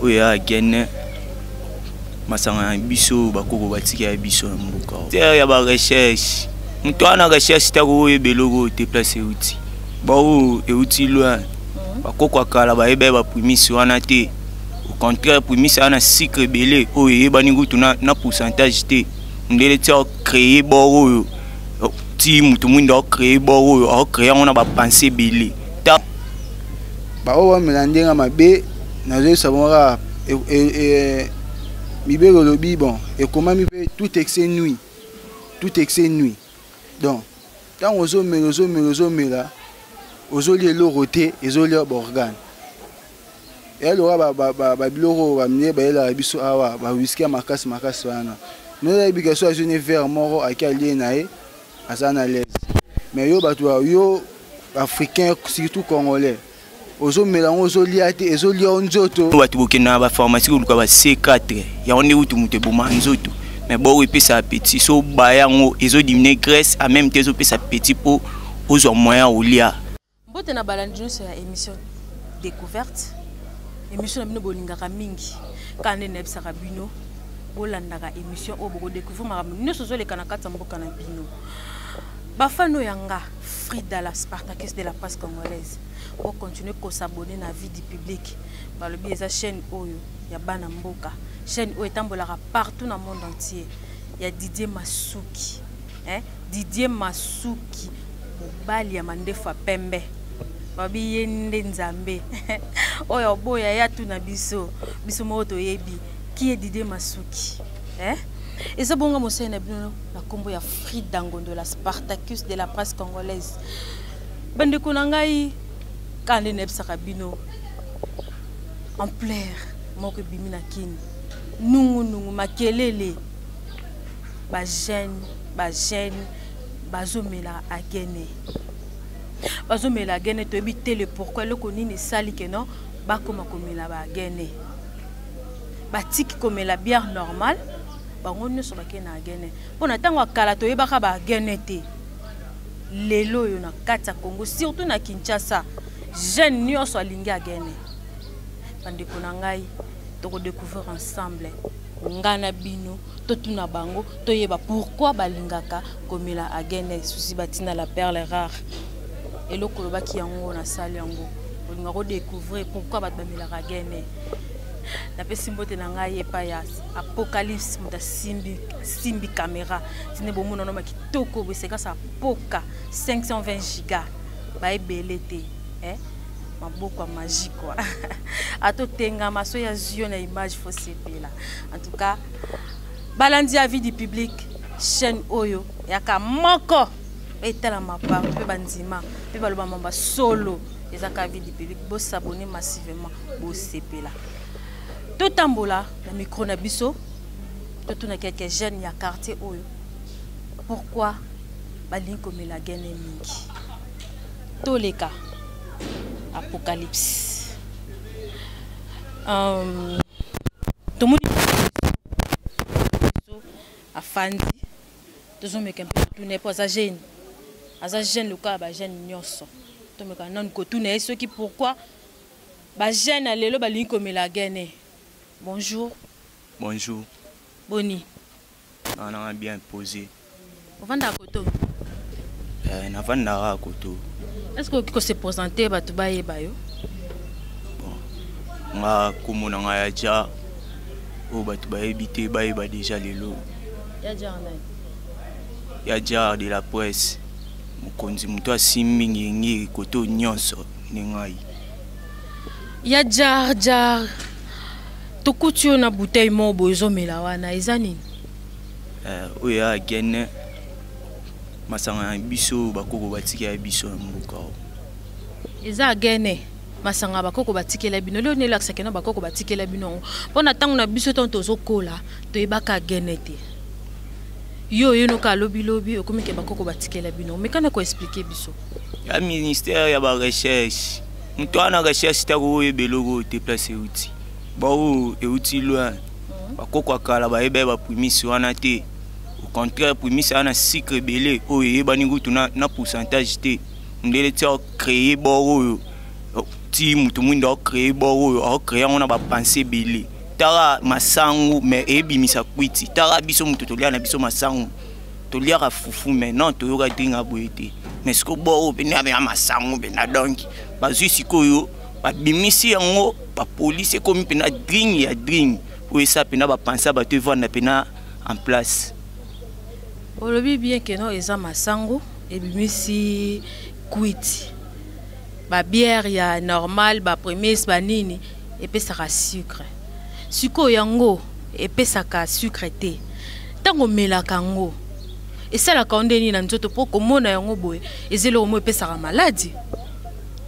oya gene masanga biso bakoko batiki ya biso na mboka terre ya ba recherche muto ana recherche tako ebelogo te place outil bao euti loin bakoko akala ba ebe ba prémisse wana te au contraire prémisse ana cycle belé o yebani ngutu na pourcentage te ndele ti créer boro ti mutu mundo créer boro o créer on a ba penser belé ta ba o melandenga mabe na zo sabora Mibero lobi bon et comment mi fait tout excès nuit donc quand ozo mela ozo lié l'oroté et ozo lié organe et alors ba biloro ba mine ba la biso awa ba whisky makasi wana no la bigaso a jeune vers moro a kali nae azana l'aise mais yo bato yo africain surtout congolais ozo melango ozo liate ezo lia nzoto watu bokena ba pharmacie ko ba C4 ya onde utu muté boma nzoto mais bo epesa petit so bayango ezo diminuer graisse en même temps ezo pesa petit po ozo moyen olia mbote na balandi sur la émission découverte émission na bino bolingaka mingi kande nebsa bino bolandaka émission o boko découvrir makambo nyonso zo lekana kata mboka na bino bafano yanga Frida la Spartacus de la presse congolaise pour continuer à s'abonner à la vie du public. Par le biais de la chaîne Oyo, il y a Bana Mboka. Chaîne Oyo est partout dans le monde entier. Il y a Didier Masuki. Didier Masuki. Mobali ya mandefa pembe. Babi yende nzambe. Oyo boya ya tu na biso. Biso moto yebi. Qui est Didier Masuki? Et ça bon comme ça na combo ya Frida de la Spartacus de la presse congolaise. Bande kunangai quand les nebsaka bino en plaire moko bimina kini nungu makelele ba jeune bazomela agene to ebite le pourquoi le konini sali que non ba koma komela ba agene ba tiki komela bière normale bango nyonso bakena agene pona tango akala to yebaka ba agene te lelo yo na kati ya Congo surtout na Kinshasa jeune nyonso alingi agene bandeko na ngai to découvrir ensemble ngana bino to tuna bango to yeba pourquoi balingaka komela agene susi batina la perle rare eloko lobaki yango na sali yango olinga ko découvrir pourquoi bamela agene na pesi mbote na ngai epa ya apocalypse muta simbi caméra tine bomona no makitoko beseka sa poka 520 giga ba ebelete maboko magique quoi ato tenga maso ya zio na image faut sepela en tout cas balandi avis du public chaîne Oyo yaka moko etala mapa pe bandima pe baloba mamba solo ezaka avis du public bo s'abonner massivement bo sepela tout tambola na micro na biso tout na quelques jeunes ya quartier Oyo pourquoi balingi komela gene mingi toleka apocalypse tomoni afandi tozomeka mpe tune po aza jeune lokola ba jeune nyonso tomeka nani kotuna ye soki pourquoi ba jeune alelo balingi komela gene. Bonjour. Bonjour. Boni. On a bien posé. On va à Koto. On va à Koto. Est-ce que vous se présentez à Tubaye Bayo? Bon. Comme on a déjà, on va habiter déjà les lots. Il y a déjà de la presse. Mon conduit, mon toit Simmingi, Koto Nyonso, Nengai. Il y a déjà. Tokutio na bouteille mo bozo mela wana ezani oya gene masanga biso bakoko batiki ya biso na mboka eza gene masanga bakoko batikela bino leo ne laksa kena bakoko batikela bino pona tangu na biso tonto zokola to ebaka gene te yo no ka lobi okomike bakoko batikela bino mekana ko expliquer biso ya ministère ya ba recherche muto ana recherche tako ebelogo te place outil bao euti loin bakoko akala ba ebe ba prémisse wana te au contraire prémisse ana cycle belé o yebani ngutu na pourcentage te ndele ti créer boro ti mutu mwinda créer boro o créer on a ba penser belé tara masangu mais ebimisa kwiti tara biso mutu tolia na biso masangu tolia ka fufu mais non to yoka dinga boete mais ce que boro be na ba masangu be na donc bazui sikoyo ba bimisi yango ba police comme pena dring ya dring pour ça pena ba penser ba te vendre pena en place. Olobi bien que non eza masangu ebimisi kwiti. Ba bière ya normal ba premise ba nini epesaka sucre. Siko yango epesaka sucre te. Tango melaka yango esalaka ondeni na nzoto po komona yango boye ezelo mo epesaka maladie.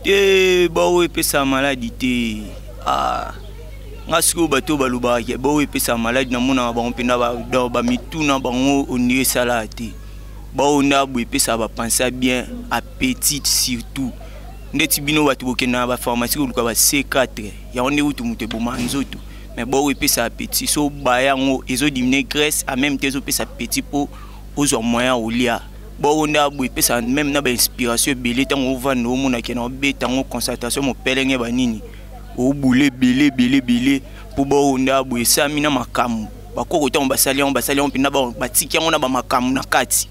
Te bawo epesa maladie te. Ngasiko bato baluba ke bawo epesa maladie na mona ba mpenda ba mituna bango onire salate. Bawo ndabu epesa ba penser bien appétit surtout. Ndeti bino watu bokena ba pharmacie ko ba C4 ya onde utu mutu boma nzoto mais bo epesa appétit so ba yango ezo diminuer graisse en même temps epesa appétit pour ozo moyen olia bo onda bo epesa même na ba inspiration belé tango vando mona kena obeta ngo concentration mo pelenge ba nini o boule belé pour bo onda bo esami na makamu bakoko tango basali on pina ba tiki yango na ba makamu na kati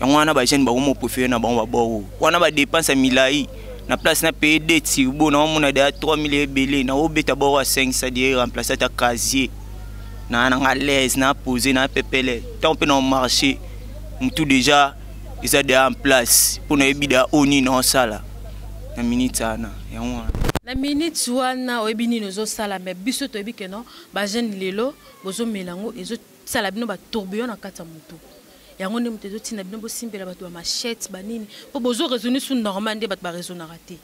yango na ba jeune ba mo préférer na ba bo wana ba dépense milai na place na payer des turbo na on a de 3000 belé na obeta bo 500 de remplacer ta casier na nga l'aise na poser na pepele tant pe na marché tout déjà ils sont en place pour na ebida oni na sala na minute ana yango na minute wana oyebini nozo sala mais biso to ebike non ba jeune lelo bozo melango ezo sala bino ba tourbillon na kata mutu yango ne mutezo tina bino bo simbela bato ba machette banini po bozo raisonner sur normal nde bato ba raisonner raté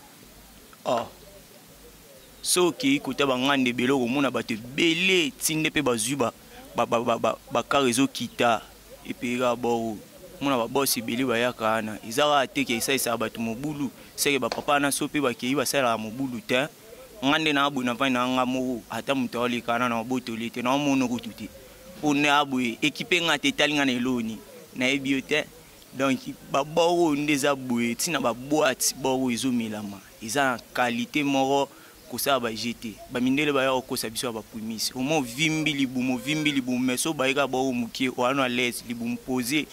so ki kota bangande beloko mona bato belé tinde pe bazuba ba ka réseau kita epera bo mona ba boss belé ba yakana izara ateke isa bato mobulu seke ba papa na so pe ba ki ba sala mobulu te ngande na abu na va na ngamo ata muto ali kana na boto lete na mono kututi on abu équipe ngate talinga na eloni na ebiote donc ba boro ndeza boué tina ba boîte boro ezomilama eza qualité moro ko sa ba jeter ba mindele ba ya ko sa biso ba pumise au moins vimbi libumu mais so ba ika boro mukie o ano l'aise libumu poser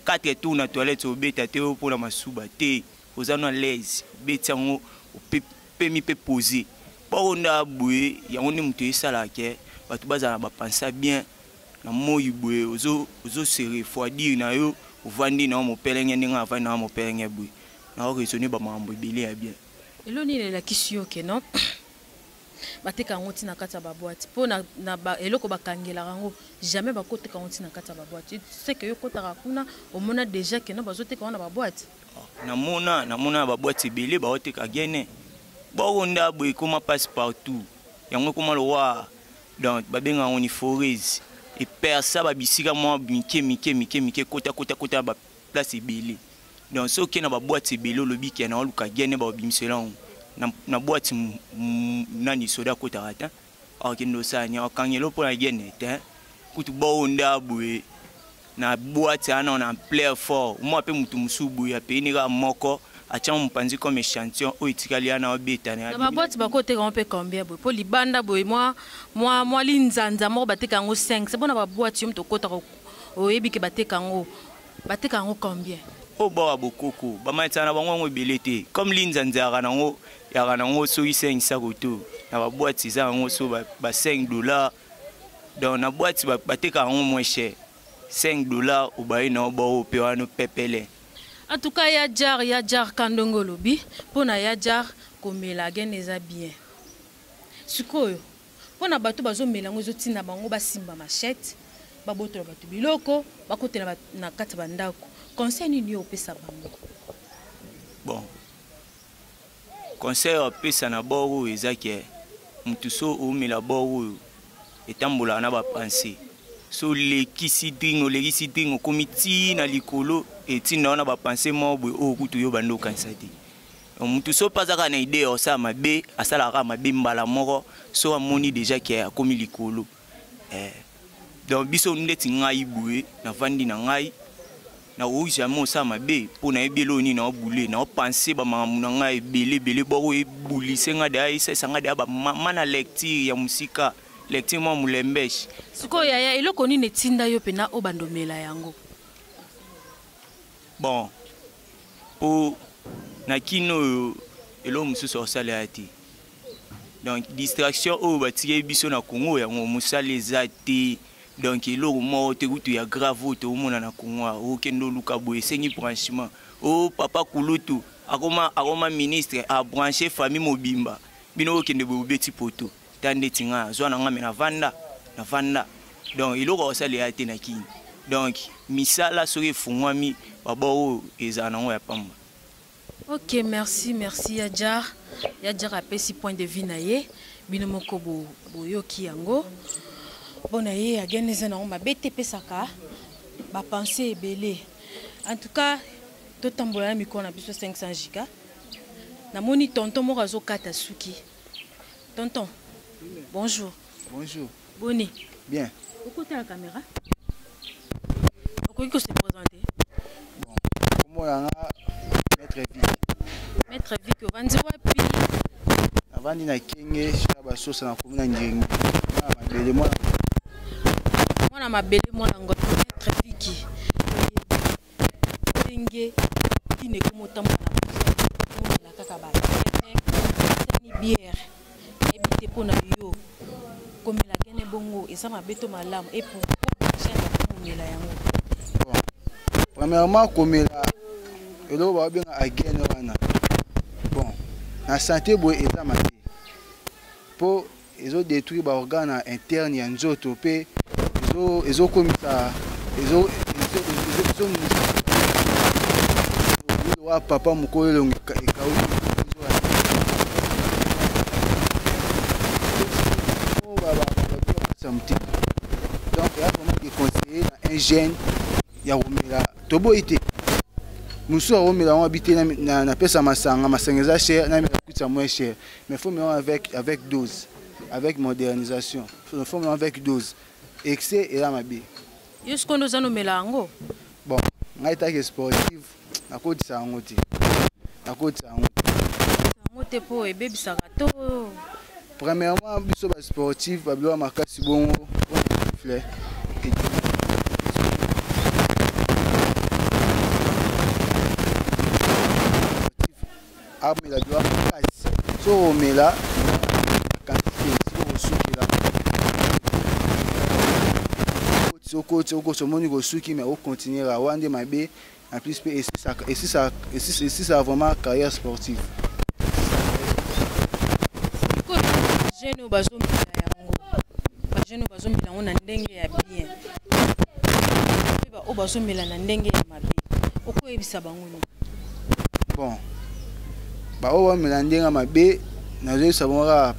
4 tours na toilette obeta te pour na masuba te ozano l'aise beta ngo pe mi pe poser boro nda boué ya ngoni muto esala ke batu bazana ba penser bien na moyi boué ozo se refroidir na yo ovandi na mo pelenge ninga avandi na mo pelenge boué na o raisonner ba mambo belé ya bien eloni le la kisio ke non bateka ngoti na kata ba boîte po na eloko bakangela rango jamais bakoteka ngoti na kata ba boîte c'est que yo kotaka kuna au mona déjà que non bazoteka na ba boîte na mona ba boîte belé ba oteka gene bo nda boué comment passe partout yango comment le roi donc ba benga on forez et persa ba bisika mo mike kota ba place belé donc so ke na ba boîte belé lobi ke na luka gene ba bimselon na boîte nani soda kota ata akendo sanya akangelo pour la gene te kutu bo nda boué na boîte ana on en plein fort moi pe mutu musubu ya pe ni ga moko acha mpanzi comme échantillon o itikali ana obeta na ba boîte ba côté on peut combien boy po libanda boy moi linzanza mo bateka ngo 5 c'est bon na ba boîte yum to kota o yebi ke bateka ngo combien o ba bokoko ba maitana bango ngo belete comme linzanza ya kana ngo so 5 sakoto na ba boîte za ngo so ba $5 donc na boîte bateka ngo moins cher $5 ou ba ina bo pe wano pepele. En tout cas, ya jar kandongo lobi pona ya jar komela geneza bien. Sikoyo pona bato bazo melango ezotina bango basimba machette babotola bato biloko bakotela na kati bandako. Conseil nini opesa bango? Bon. Conseil opesa na boro ezake mutu so o mela boro etambola na ba penser. So le kisi dringo komiti na likolo etina na ba penser mo boy o kutu yo bando kansati mutu so pazaka na idée o sa mabe asala ka mabe mbala moko so amoni déjà ke akomi likolo donc biso ndeti ngai boy na vandi na ngai na o jamais ça mabe pour na ebelo ni na boulé na penser ba mamunanga ebele bo ebulise nga da isa sanga da ba mana lecture ya musika lecture mo mulembeshi siko yaya eloko nini tinda yo pena o bandomela yango bon o na kino elo mususu osala ati donc distraction o batie biso na Congo ya musala ezati donc elo mo te kutu ya grave te omona na Congo o kendo luka boye sengi branchement o papa kulutu akoma ministre a brancher famille mobimba bino okende bo beti poto tande tinga zo na ngame na vanda donc eloko osala ati na kini donc misala soki fungwami babo ezana ngo ya pamba. Ok, merci Yadjar apesi point de vue na ye bino moko boyoki yango bona ye ageneza na ngoma BTP saka ba penser ebele en tout cas to tambola na mikona biso 500 giga na moni tonton moko azokata suki tonton bonjour boni bien okota la caméra okoki ko se présenter bon comment là Maître Vic ovandi wapi avandi na kenge shaba sosa na komuna njengi mwana mabele mwana ngo Maître Vic kenge kine komota mwana kaka ba ni bière ebite pona yo komela kene bongo esa mabeto malamu et pour chaîne komela yango bon premièrement komela elo ba bien again wana bon na santé boy eta maté pour ezo détruire ba organe interne ya nzoto pe ezo komisa ezo wa papa mukolo ekau donc il y a vraiment des conseillers un gène ya omela tobo ite musu omela on habite na pesa masanga cher na coûte moins cher mais faut mettre avec dose avec modernisation faut mettre avec dose excès et la mabi yo skondo za no melango bon ngai ta sportive na côte sa ngoti ngote po ebebisa to premièrement biso ba sportif ba bilo makasi bongo fleur amela doa makasi so omela quantité so sukila soko somoni ko suki mais au continuer à wande mabe en plus et ça vraiment carrière sportive jeune bazomela yango ba jeune bazomela ngona ndenge ya bien ba o bazomela na ndenge ya mabe okoyebisa bango ni bon ba o melandenga mabe na zo sabora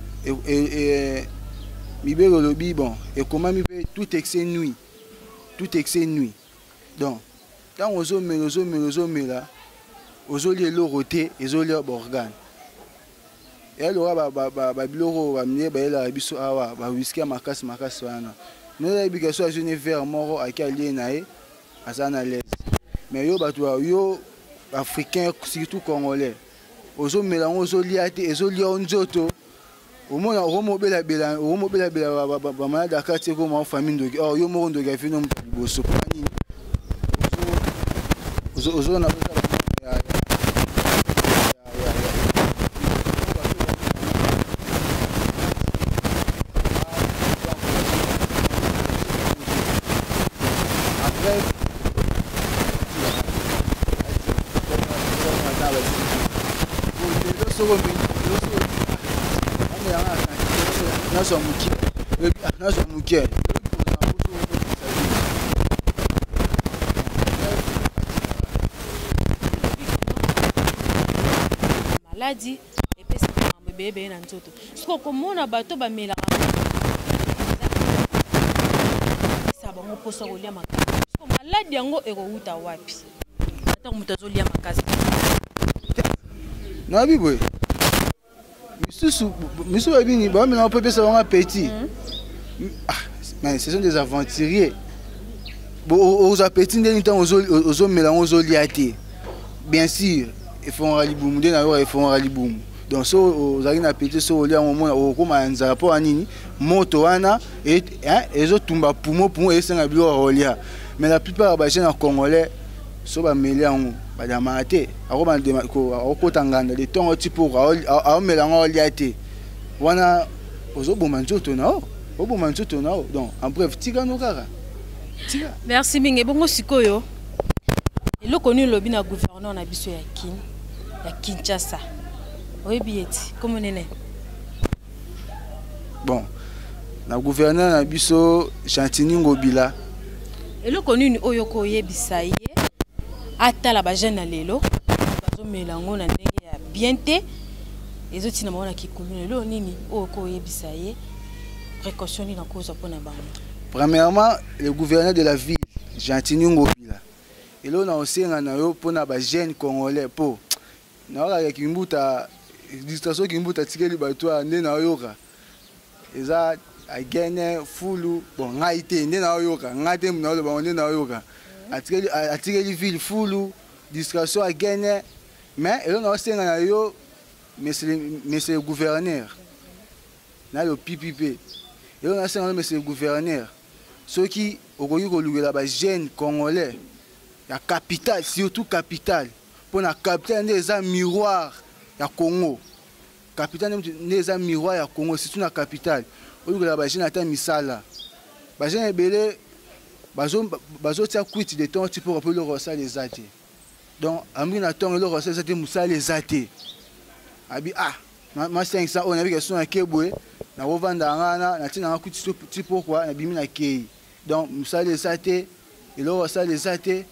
mibelo lobi bon et comment mi fait tout excès nuit donc quand ozo mela ozo lielo roté ezo lia organe et alors ba biloko ba mine ba ela biso awa ba whisky makasi wana no la bigaso jeune vert moro akali nae azana l'aise mais yo batu yo africain surtout congolais ozo melango ozo liate ezo lia nzoto omona romobela ba malade akati ko ma famille ndoki oh yo moko ndoki afino boso pani ozo na maladie et puis bébé na nzoto siko komona bato ba mela ça ba mo posa ko lia makasi siko maladie yango ekouta wapi ata mutu azolia makasi na bibo misu babini ba mela pe pesa ba petit mais ce sont des aventuriers aux appétits de temps aux mélanges aux liatés. Bien sûr, ils font raliboum, ils font raliboum. Donc, si vous avez un appétit, si vous avez un moment où vous avez un rapport à Nini, motoana et les autres tombent pour moi et c'est un bureau. Mais la plupart des gens congolais sont mêlés en badamate, au kotanganda, les temps type pour à mélanger liaté. Wana aux autres manteaux tonao, au bon manteau tonao. Donc, en bref, tigano kara. Merci mingi bongo sikoyo. Elo konu lobi na gouverneur na biso ya Kinshasa. Oyebi eti comment nene? Bon. Na gouverneur na biso Chantini Ngobila. Elo konu ni oyo ko yebisa ye. Ata la ba jeune na lelo. Bazo melango na ndenge ya bien te. Ezoti na mona kikulu lelo nini oyo ko yebisa ye. Précaution ni na cause pona bango. Premièrement, le gouverneur de la ville, Chantini Ngobila. Et là, on a aussi un pour les jeunes congolais. Pour nous, la distraction qui est tirée du bateau, on est dans le yoga. Et ça, a gagné full. Bon, on a été dans le yoga. On a été dans le yoga. A tiré la ville full. Distraction a gagné. Mais là, on a aussi un yoga. Monsieur le gouverneur. On a le PPP. Et là, on a aussi un monsieur le gouverneur. Ceux qui ont eu les jeunes congolais, la capitale, surtout capitale, pour la capitale des miroirs du Congo. La capitale des miroirs du Congo, c'est une capitale. Où les jeunes attendent Misala. Les jeunes belé, bazo tia kuiti de temps pour appeler le rosal les athées. Donc, amina attend le rosal les athées, Moussa les athées. Abi ma 500 on avait question à Keboué. Na revendre na tina kuiti pourquoi na bimi na kei. Donc Moussa les athées et le rosal les athées.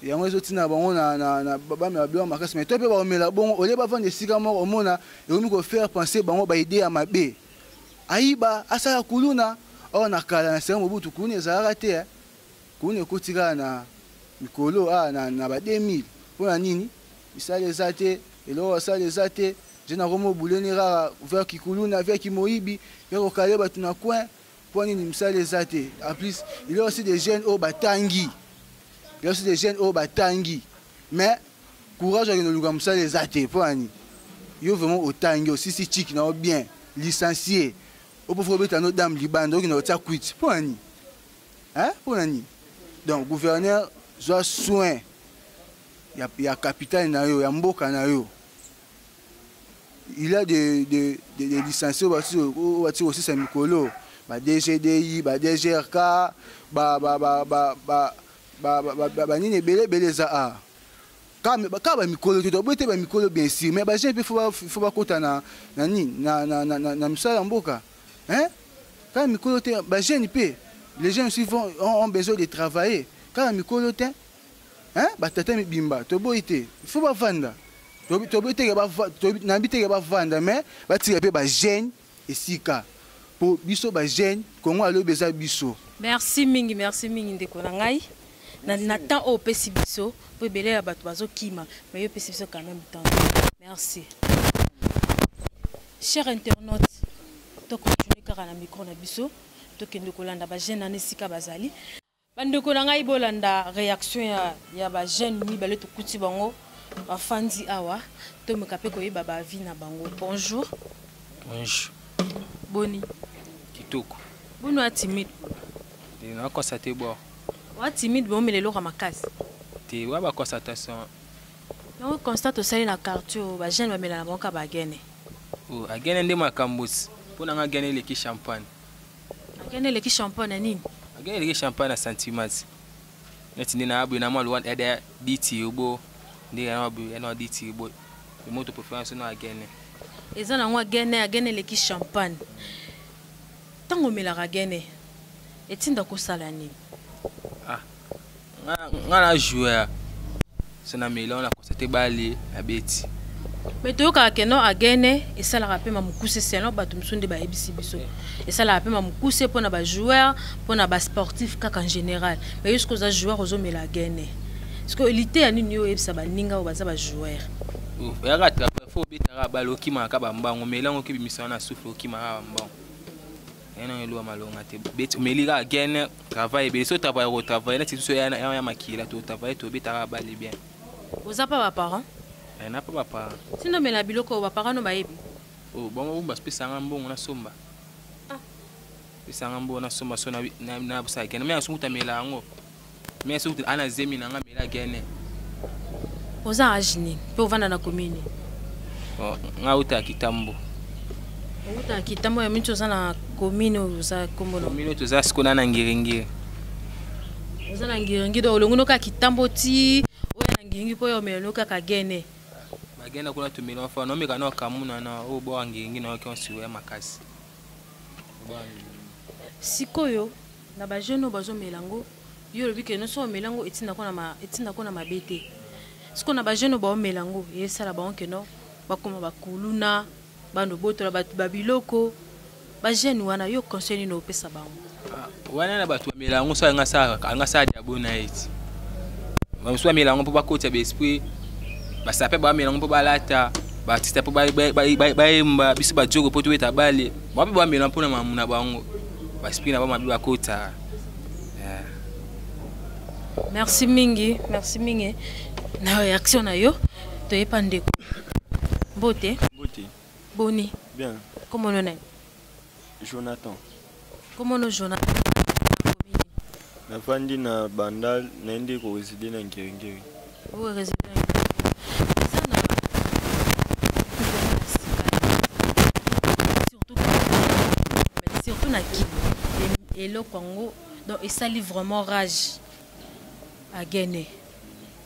Et on les autres na bango na baba me blanc makasi mais toi pe ba mela bon au lieu ba vendre sika moko au mona et on ko faire penser bango ba idée à mabe. Aiba asa kuluna on a kala na sema butu kune za raté kune kotika na mikolo na ba 2000 pour na nini Moussa les athées et le rosal les athées. Je n'ai pas boulé rara vers Kikuluna, vers Kimoibi, vers Okaleba, tout na coin, pour ni Moussa les athées. En plus, il y a aussi des jeunes au Batangi. Il y a aussi des jeunes au Batangi. Mais, courage à nous Moussa les athées. Pour ni, il y a vraiment au Tangi, aussi si chic, bien, licencié. Au pauvre bête à notre dame Liban, donc il y a quitté. Pour ni. Hein? Pour ni. Donc, gouverneur, soit soin. Il y a capitaine, il y a Mboka. Il a des licenciés aussi c'est Mikolo, DGDI, DGRK, nini belé za quand Mikolo tu dois être Mikolo bien sûr mais il faut pas compter na misala mboka hein quand Mikolo te jeune pe les gens aussi ont besoin de travailler quand Mikolo te hein tata bimba to boité il faut pas vendre. N'habitez pas vendre, mais bâtir un jeune et sika pour biso ba jeune Congo alo beza biso. Merci mingi ndeko na ngai. Na temps au pesi biso pour belé ba bazo kima, mais yo pesi biso quand même temps. Merci. Chers internautes, to continuer car na micro na biso, to kende kolanda ba jeune na sika bazali. Bandeko na ngai bolanda réaction ya ba jeune ni balé to kuti bango. Bafandi awa to mekape koyeba ba vie na bango. Bonjour. Bonjour. Boni. Kitoko. Boni wa timide. Te na constater bo. Wa timide bo melelo ka makasi. Te wa ba constatation. No constate osali na quartier ba jeune ba mela na bango ka ba gene. Oh, agene nde makambus. Pona nga gene leki champagne. Agene leki champagne nini? Agene leki champagne na sentiments. Neti ndina abu na malu wan ede diti ubo. Ndi yana diti ubo. Moto préférence no agene. Eza na ngwa agene leki champagne. Tango mela ka gene. Etinda ko sala nini? Nga na jouer. Sona mela on a constaté bali abeti. Mais tu as que non à gagner et ça la rappelle ma mukuse c'est non ba tumsunde ba ebisi biso et ça la rappelle ma mukuse pour na ba joueur pour na ba sportif kaka en général mais jusqu'aux joueurs aux hommes la gagner parce que l'ité ani nyo ebisa ba ninga ou ba za ba joueur ya rattraper faut bitara balo ki maka ba mbango melango ki bimisa na souffle ki maka mbango ena elo malonga te bet melira again travail be so travail au travail là c'est so ya makila to travail to beta ba li bien Vous avez pas parents? n'a pas papa Sinon mais la biloko ba parents no ba yebi. oh bon ba spesa ngambongo na somba spesa ngambongo na somba so na busa again mais asumu tamela ngo mais so ana zemi na ngamela again Vous avez agini pe vanda na commune. oh ngauta kitambo Uta kitambo ya mincho sana commune uza kombono. commune to za sikona na ngiringiri Uza na ngiringi do longono ka kitambo ti oya na ngiringi po yo meloka ka gene. bagenda kuna tumela fa no meka no kamuna na o bo ngiringi na ko siwe makasi Sikoyo na ba jeune bazo melango yo lobi ke no so melango etinda kona mabete. Siko na ba jeune ba melango yesala ba onke no bakoma bakuluna bando botola babiloko ba jeune wana yo conseil no pesa bango. Wana na batu melango so ngasa dia bona eti ba so melango po bakota be esprit ba sape ba melango po balata ba tista po ba biso ba jogo po to eta bale ba ba melango po na mamuna bango ba esprit na ba mabi bakota. Merci mingi na réaction na yo to epande ko bote boni bien comment on est Jonathan comment on Jonathan na fandi na bandal na ndi ko reside na Ngiringiri o résident surtout na ki et le Congo donc et ça livre vraiment rage à gagner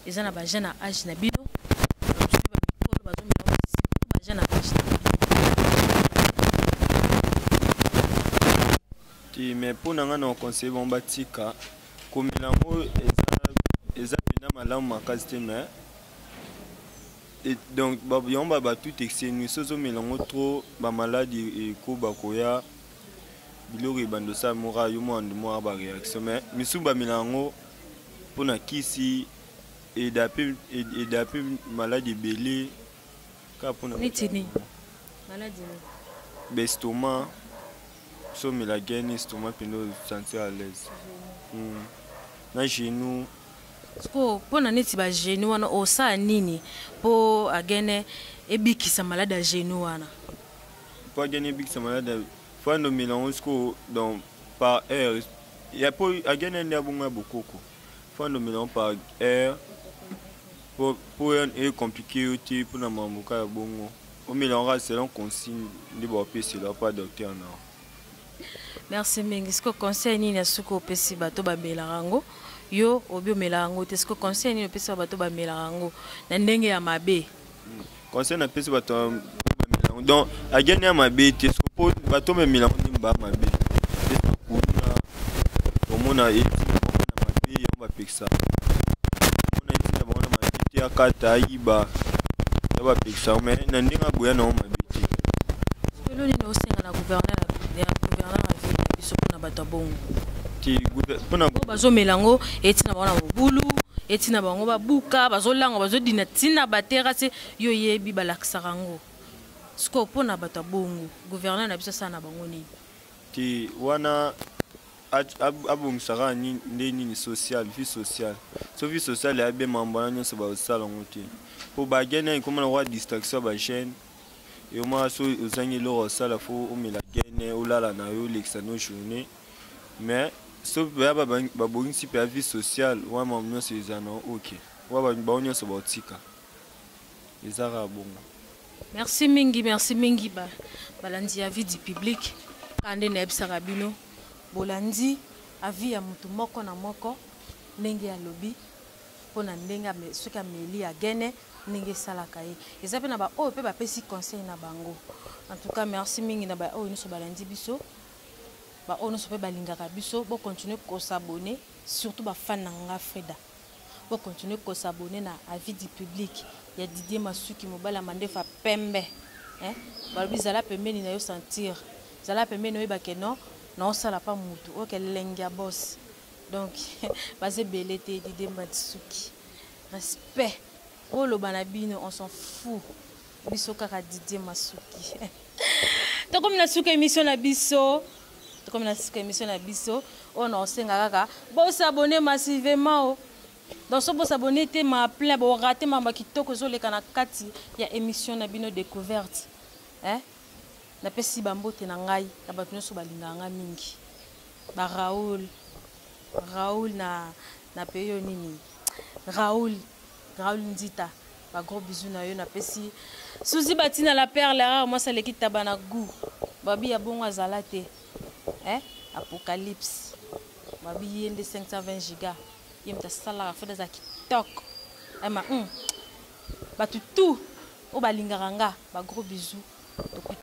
ils ont ba jeune âge na bino mais pour nanga na conseil bon batika komilango eza pena malamu makasi te mais et donc yomba ba tout excès sozo milango trop ba maladie et ko bakoya biloko ebando sa mora yo mo ando ba réaction mais misu ba milango pona kisi et d'après maladie belé ka pona nitini maladie l'estomac so me la gaine estomac pendo sentir à l'aise na genou sko pona neti ba genou wana o sa nini po agene ebikisa malade ya genou wana po agene ebikisa malade faut no mélange sko donc par air ya po agene ndia bunga bokoko faut no mélange par air pour est compliqué aussi pour na mamuka bongo o mélange selon consigne de bo pesi là pas docteur non. Merci mingi. Est-ce que conseil ni na suko pesi bato ba melarango yo obio melarango est-ce que conseil ni pesi bato ba melarango na ndenge ya mabe conseil na pesi bato ba melarango donc agene ya mabe te est-ce que bato ba melarango ni ba mabe kuna omona eti na mabe yo ba peksa omona eti na bona mabe te akata iba ya ba peksa mais na ndenge boya na mabe te lo ni no senga na gouverneur na bato bongo ti pona bazo melango etina bana mobulu etina bango babuka bazolanga bazodina tina batera se yo yebi balaksarango sko pona bato bongo gouverneur na biso sana bango ni ti wana abongisaka nini social vie sociale so vie sociale ya be mambana nyonso baosalango te po bagene ekomona kwa distraction bachaine et moi so ozangi lo sala fo omela gene olala na yo lekisa no journée mais so ba bongisi pe vie sociale wa mamno se zano OK wa ba onyo so botika ezara bongo. Merci mingi ba balandi ya vie du public kande na ebisaka bino bolandi avi ya mutu moko na moko ndenge ya lobi pona ndenge soki ameli ya gene ndenge salaka ye eza pe na ba oyo pe bapesi conseil na bango. En tout cas merci mingi na ba oyo nyonso balandi biso ba oyo nyonso pe balingaka biso bo continuer ko s'abonner surtout ba fan na nga Freda bo continuer ko s'abonner na avis du public ya Didier Masuki mobala mandefa pembe balobi zala pembeni na yo sentir zala pembeni oyo bakeno na osala pa mutu oyo kelenge ya boss donc baze belete Didier Masuki respect oh le banabino on s'en fout biso kaka Didier Masuki to comme na suka émission na biso comme na sika émission na biso on a osenga kaka bo s'abonner massivement donc so bo s'abonner te ma plein bo rater mamba kitoko zo leka na kati ya émission na bino découverte hein na pesi bambote na ngai na bato nyonso balinga nga mingi ba Raoul na peyo nini Raoul Ndita ba gros bisous na yo na pesi Suzy Batina la perle rare moi ça l'équipe tabana goût babi ya bongo azala te hein Apocalypse babi yende 520 giga yemta sala fa za TikTok ama ba tout o balinganga ba gros bisous